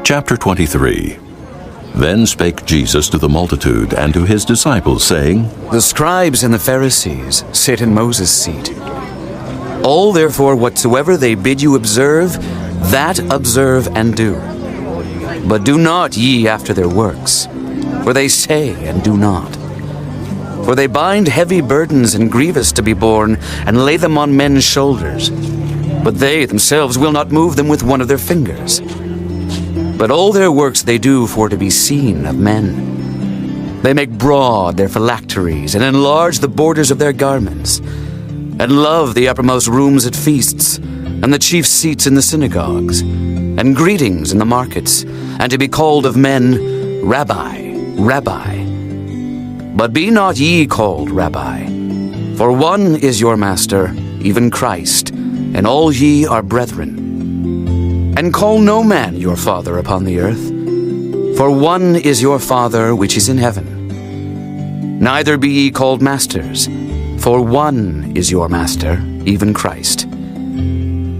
Chapter 23. Then spake Jesus to the multitude and to his disciples, saying, The scribes and the Pharisees sit in Moses' seat. All therefore whatsoever they bid you observe, that observe and do. But do not ye after their works, for they say and do not. For they bind heavy burdens and grievous to be borne, and lay them on men's shoulders. But they themselves will not move them with one of their fingers. But all their works they do for to be seen of men. They make broad their phylacteries, and enlarge the borders of their garments, and love the uppermost rooms at feasts, and the chief seats in the synagogues, and greetings in the markets, and to be called of men, Rabbi, Rabbi. But be not ye called Rabbi, for one is your master, even Christ, and all ye are brethren. And call no man your father upon the earth, for one is your Father which is in heaven. Neither be ye called masters, for one is your master, even Christ.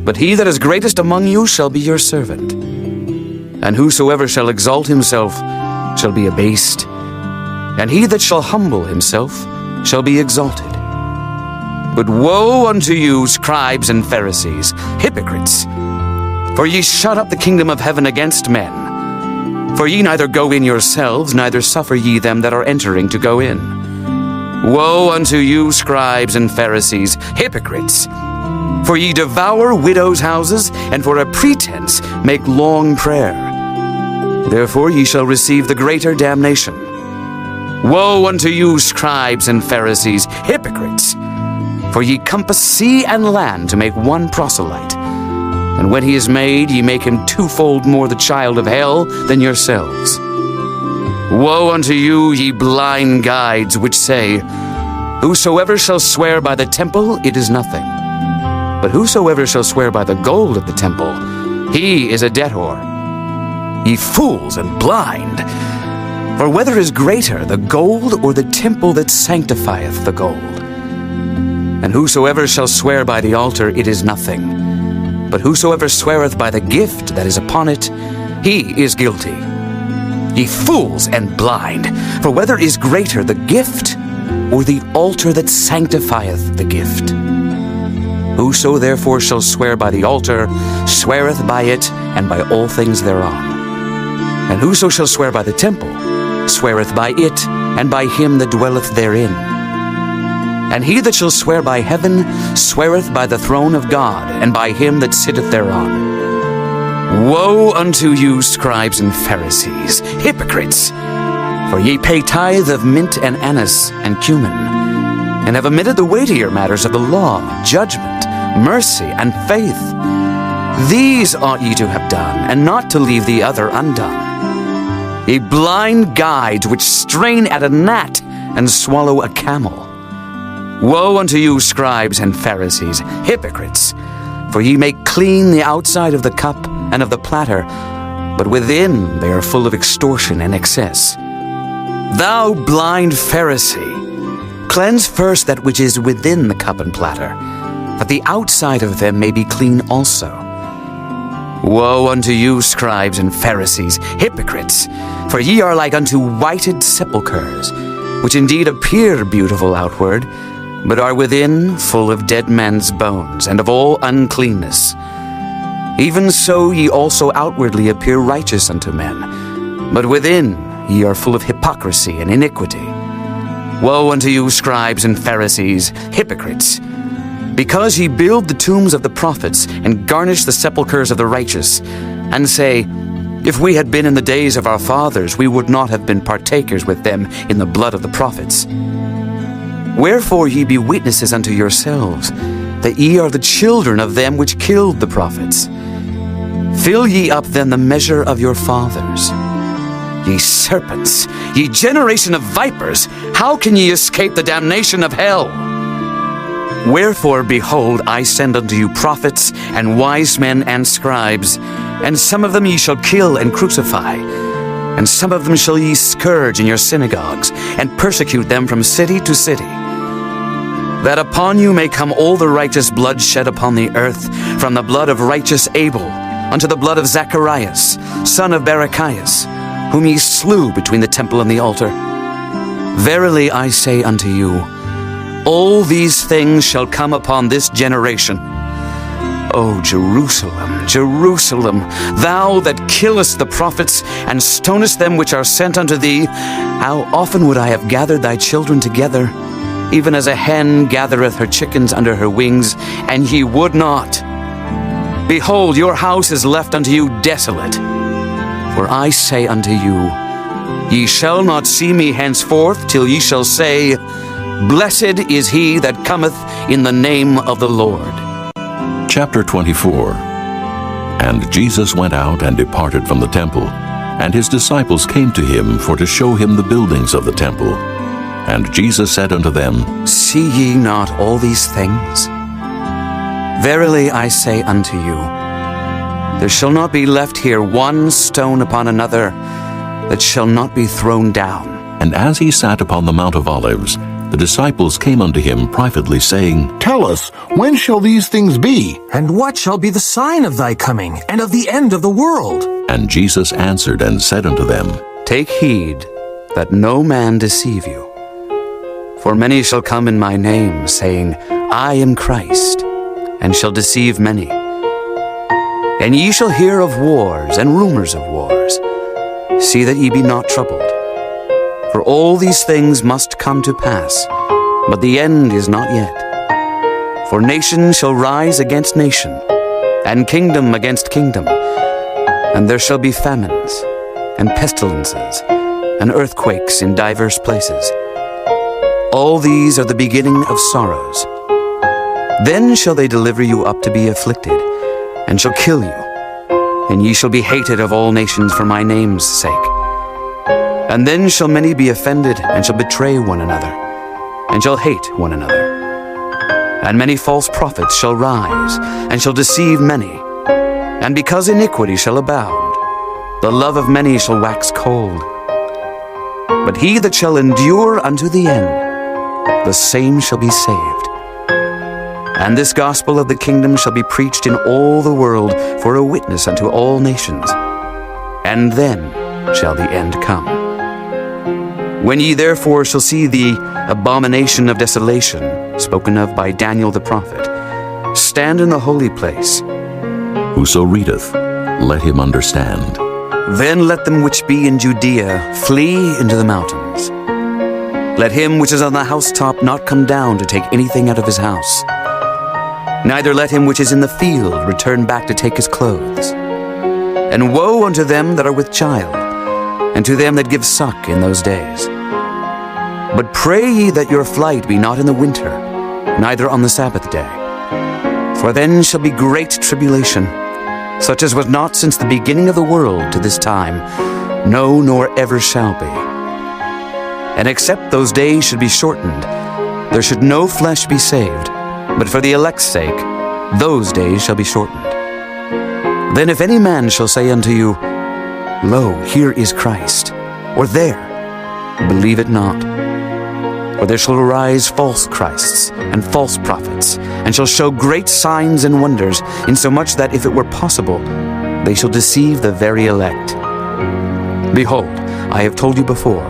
But he that is greatest among you shall be your servant. And whosoever shall exalt himself shall be abased, and he that shall humble himself shall be exalted. But woe unto you, scribes and Pharisees, hypocrites! For ye shut up the kingdom of heaven against men. For ye neither go in yourselves, neither suffer ye them that are entering to go in. Woe unto you, scribes and Pharisees, hypocrites! For ye devour widows' houses, and for a pretense make long prayer. Therefore ye shall receive the greater damnation. Woe unto you, scribes and Pharisees, hypocrites! For ye compass sea and land to make one proselyte. And when he is made, ye make him twofold more the child of hell than yourselves. Woe unto you, ye blind guides, which say, Whosoever shall swear by the temple, it is nothing. But whosoever shall swear by the gold of the temple, he is a debtor. Ye fools and blind! For whether is greater, the gold or the temple that sanctifieth the gold? And whosoever shall swear by the altar, it is nothing. But whosoever sweareth by the gift that is upon it, he is guilty. Ye fools and blind! For whether is greater, the gift or the altar that sanctifieth the gift? Whoso therefore shall swear by the altar, sweareth by it and by all things thereon. And whoso shall swear by the temple, sweareth by it and by him that dwelleth therein. And he that shall swear by heaven sweareth by the throne of God, and by him that sitteth thereon. Woe unto you, scribes and Pharisees, hypocrites! For ye pay tithe of mint and anise and cumin, and have omitted the weightier matters of the law, judgment, mercy, and faith. These ought ye to have done, and not to leave the other undone. Ye blind guides, which strain at a gnat and swallow a camel. Woe unto you, scribes and Pharisees, hypocrites! For ye make clean the outside of the cup and of the platter, but within they are full of extortion and excess. Thou blind Pharisee, cleanse first that which is within the cup and platter, that the outside of them may be clean also. Woe unto you, scribes and Pharisees, hypocrites! For ye are like unto whited sepulchres, which indeed appear beautiful outward, but are within full of dead men's bones, and of all uncleanness. Even so ye also outwardly appear righteous unto men, but within ye are full of hypocrisy and iniquity. Woe unto you, scribes and Pharisees, hypocrites! Because ye build the tombs of the prophets, and garnish the sepulchres of the righteous, and say, If we had been in the days of our fathers, we would not have been partakers with them in the blood of the prophets. Wherefore ye be witnesses unto yourselves, that ye are the children of them which killed the prophets. Fill ye up then the measure of your fathers. Ye serpents, ye generation of vipers, how can ye escape the damnation of hell? Wherefore, behold, I send unto you prophets, and wise men, and scribes, and some of them ye shall kill and crucify, and some of them shall ye scourge in your synagogues, and persecute them from city to city, that upon you may come all the righteous blood shed upon the earth, from the blood of righteous Abel, unto the blood of Zacharias, son of Barachias, whom ye slew between the temple and the altar. Verily I say unto you, all these things shall come upon this generation. O Jerusalem, Jerusalem, thou that killest the prophets, and stonest them which are sent unto thee, how often would I have gathered thy children together, even as a hen gathereth her chickens under her wings, and ye would not. Behold, your house is left unto you desolate. For I say unto you, ye shall not see me henceforth, till ye shall say, Blessed is he that cometh in the name of the Lord. Chapter 24. And Jesus went out and departed from the temple, and his disciples came to him for to show him the buildings of the temple. And Jesus said unto them, See ye not all these things? Verily I say unto you, there shall not be left here one stone upon another that shall not be thrown down. And as he sat upon the Mount of Olives, the disciples came unto him privately, saying, Tell us, when shall these things be? And what shall be the sign of thy coming, and of the end of the world? And Jesus answered and said unto them, Take heed that no man deceive you. For many shall come in my name, saying, I am Christ, and shall deceive many. And ye shall hear of wars and rumors of wars. See that ye be not troubled. For all these things must come to pass, but the end is not yet. For nation shall rise against nation, and kingdom against kingdom. And there shall be famines, and pestilences, and earthquakes in divers places. All these are the beginning of sorrows. Then shall they deliver you up to be afflicted, and shall kill you. And ye shall be hated of all nations for my name's sake. And then shall many be offended, and shall betray one another, and shall hate one another. And many false prophets shall rise, and shall deceive many. And because iniquity shall abound, the love of many shall wax cold. But he that shall endure unto the end, the same shall be saved. And this gospel of the kingdom shall be preached in all the world for a witness unto all nations. And then shall the end come. When ye therefore shall see the abomination of desolation, spoken of by Daniel the prophet, stand in the holy place. Whoso readeth, let him understand. Then let them which be in Judea flee into the mountains. Let him which is on the housetop not come down to take anything out of his house. Neither let him which is in the field return back to take his clothes. And woe unto them that are with child, and to them that give suck in those days. But pray ye that your flight be not in the winter, neither on the Sabbath day. For then shall be great tribulation, such as was not since the beginning of the world to this time, no, nor ever shall be. And except those days should be shortened, there should no flesh be saved, but for the elect's sake, those days shall be shortened. Then if any man shall say unto you, Lo, here is Christ, or there, believe it not. For there shall arise false Christs and false prophets, and shall show great signs and wonders, insomuch that if it were possible, they shall deceive the very elect. Behold, I have told you before.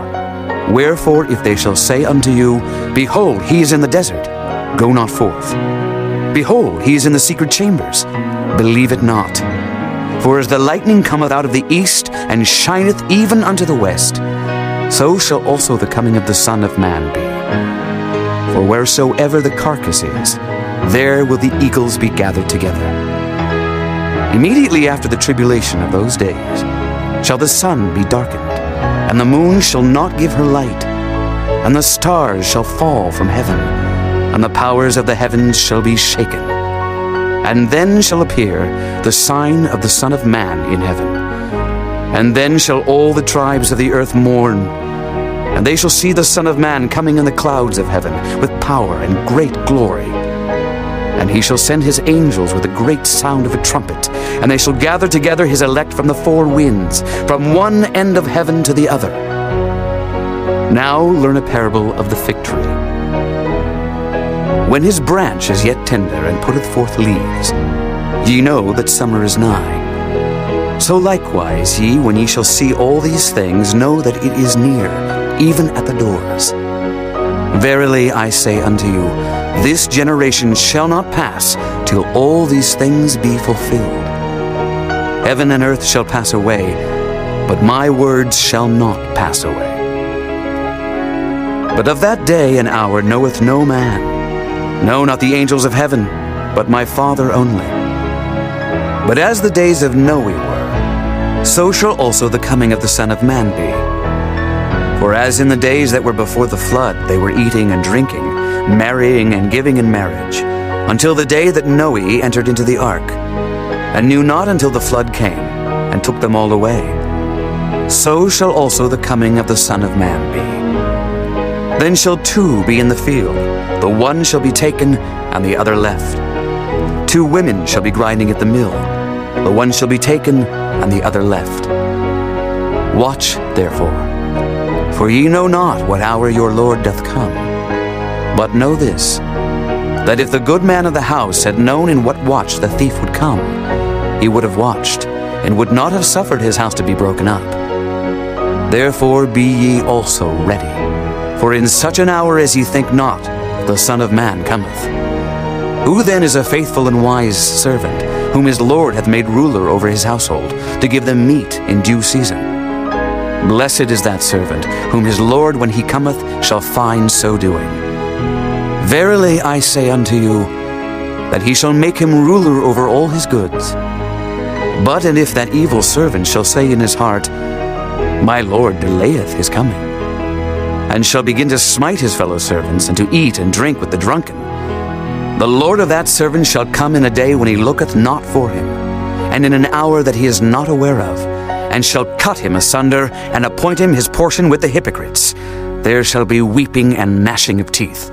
Wherefore, if they shall say unto you, Behold, he is in the desert, go not forth. Behold, he is in the secret chambers, believe it not. For as the lightning cometh out of the east, and shineth even unto the west, so shall also the coming of the Son of Man be. For wheresoever the carcass is, there will the eagles be gathered together. Immediately after the tribulation of those days shall the sun be darkened, and the moon shall not give her light, and the stars shall fall from heaven, and the powers of the heavens shall be shaken. And then shall appear the sign of the Son of Man in heaven. And then shall all the tribes of the earth mourn, and they shall see the Son of Man coming in the clouds of heaven with power and great glory. And he shall send his angels with a great sound of a trumpet, and they shall gather together his elect from the four winds, from one end of heaven to the other. Now learn a parable of the fig tree. When his branch is yet tender and putteth forth leaves, ye know that summer is nigh. So likewise ye, when ye shall see all these things, know that it is near, even at the doors. Verily I say unto you, this generation shall not pass till all these things be fulfilled. Heaven and earth shall pass away, but my words shall not pass away. But of that day and hour knoweth no man, no, not the angels of heaven, but my Father only. But as the days of Noe were, so shall also the coming of the Son of Man be. For as in the days that were before the flood, they were eating and drinking, marrying and giving in marriage, until the day that Noe entered into the ark, and knew not until the flood came, and took them all away. So shall also the coming of the Son of Man be. Then shall two be in the field, the one shall be taken, and the other left. Two women shall be grinding at the mill, the one shall be taken, and the other left. Watch, therefore, for ye know not what hour your Lord doth come. But know this, that if the good man of the house had known in what watch the thief would come, he would have watched, and would not have suffered his house to be broken up. Therefore be ye also ready, for in such an hour as ye think not, the Son of Man cometh. Who then is a faithful and wise servant, whom his Lord hath made ruler over his household, to give them meat in due season? Blessed is that servant, whom his Lord, when he cometh, shall find so doing. Verily I say unto you, that he shall make him ruler over all his goods. But and if that evil servant shall say in his heart, my Lord delayeth his coming, and shall begin to smite his fellow servants, and to eat and drink with the drunken, the Lord of that servant shall come in a day when he looketh not for him, and in an hour that he is not aware of, and shall cut him asunder, and appoint him his portion with the hypocrites. There shall be weeping and gnashing of teeth.